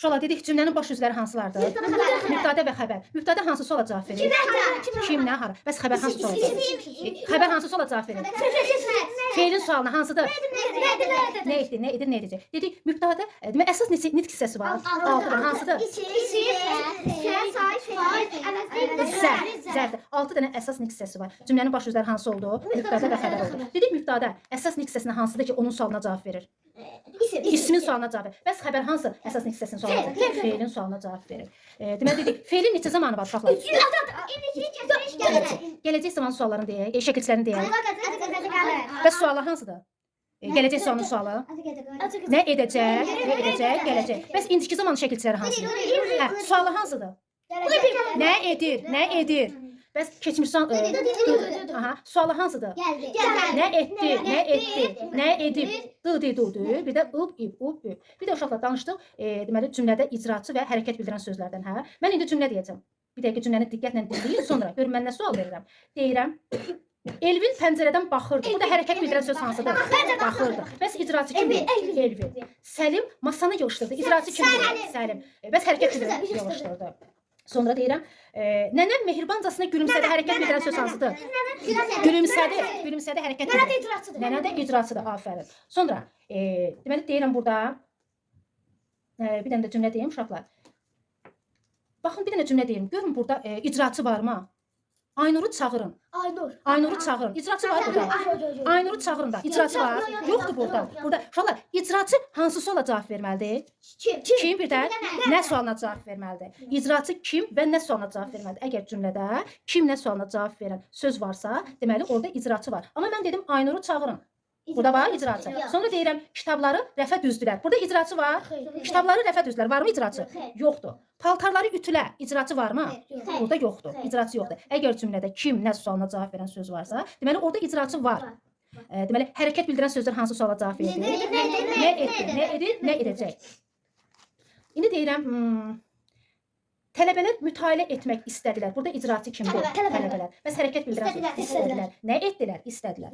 Şola dedik cümlənin baş sözləri hansılardır? Mübtədə və xəbər. Mübtədə hansı ola cavab verir? Kim, nə, hara? Bəs xəbər hansı ola cavab verir? Xəbər hansı ola cavab verir? Feilin sualına hansıdır? Nə etdi, nə edir, nə edəcək? Dedik mübtədə, demək əsas nitq hissəsi var. Altıdır, hansıdır? Zərb. 6 dənə əsas nitq hissəsi var. Cümlənin baş sözləri hansı oldu? Mübtədə və xəbər oldu. Dedik mübtədə əsas nitq hissəsinə hansıdır ki, onun sualına cavab verir? İsmin sualına cavab verir. Bəs xəbər hansı əsas nitq hissəsinin sualına cavab verir? Feilin sualına cavab verir. Demək dedik, feilin neçə zamanı var uşaqlar? Gələcək zamanı suallarını deyək, şəkilçilərini deyək. Bəs suallar hansıdır? Gələcək sualının sualı. Nə edəcək, nə edəcək, gələcək. Bəs indiki zaman şəkilçiləri hansıdır? Sualı hansıdır? Nə edir, nə edir? Bəs keçmiş sualı hansıdır? Nə etdi, nə etdi, nə edib? Dı, bir də ıb, ib. Bir də uşaqla danışdıq, deməli cümlədə icraçı və hərəkət bildirən sözlərdən. Mən indi cümlə deyəcəm. Bir dəqiqə cümləni diqqətlə dinləyin, sonra görün mən nə sual verirəm. Deyirəm, Elvin pəncərədən baxırdı. Burada hərəkət bildirən söz hansıdır? Baxırdı. Bəs icraçı kimdir? Elvin. Səlim masanı yığışdırdı. İcraçı kimdir? Səlim. Bəs hərəkət bildirən yığışdırdı. Sonra deyirəm, nənəm mehribancasına gülümsədi. Hərəkət bildirən söz hansıdır? Gülümsədi, hərəkət bildirən. Nənə də icraçıdır. Afərin. Sonra, deməli deyirəm burada, bir dənə də cümlə deyim uşaqlar. Baxın, bir dənə cümlə deyim. Görün burada icraçı varmı? Aynur'u çağırın. Aynur'u çağırın. İcraçı var burada. Aynur'u çağırın da. İcraçı var. Yoktur burada. Burada uşaqlar icraçı hansı suala cavab verməlidir? Kim bir də nə sualına cavab verməlidir? İcraçı kim və nə sualına cavab verməlidir? Əgər cümlədə kim nə sualına cavab verən söz varsa, deməli orada icraçı var. Amma mən dedim Aynur'u çağırın. Burada var icraçı. Sonra deyirəm kitabları rəfə düzdülər. Burada icraçı var. Kitabları rəfə düzdülər. Varmı icraçı? Yoxdur. Paltarları ütülə. İcraçı varmı? Burada yoxdur. İcraçı yoxdur. Əgər cümlədə kim nə sualına cavab verən söz varsa, deməli orada icraçı var. Deməli hərəkət bildirən sözlər hansı suala cavab verir? Nə etdi, nə edir, nə edəcək? İndi deyirəm, tələbələr mütaliə etmək istədilər. Burada icraçı kimdir? Tələbələr. Bəs hərəkət bildirən söz istədilər. Nə etdilər? İstədilər.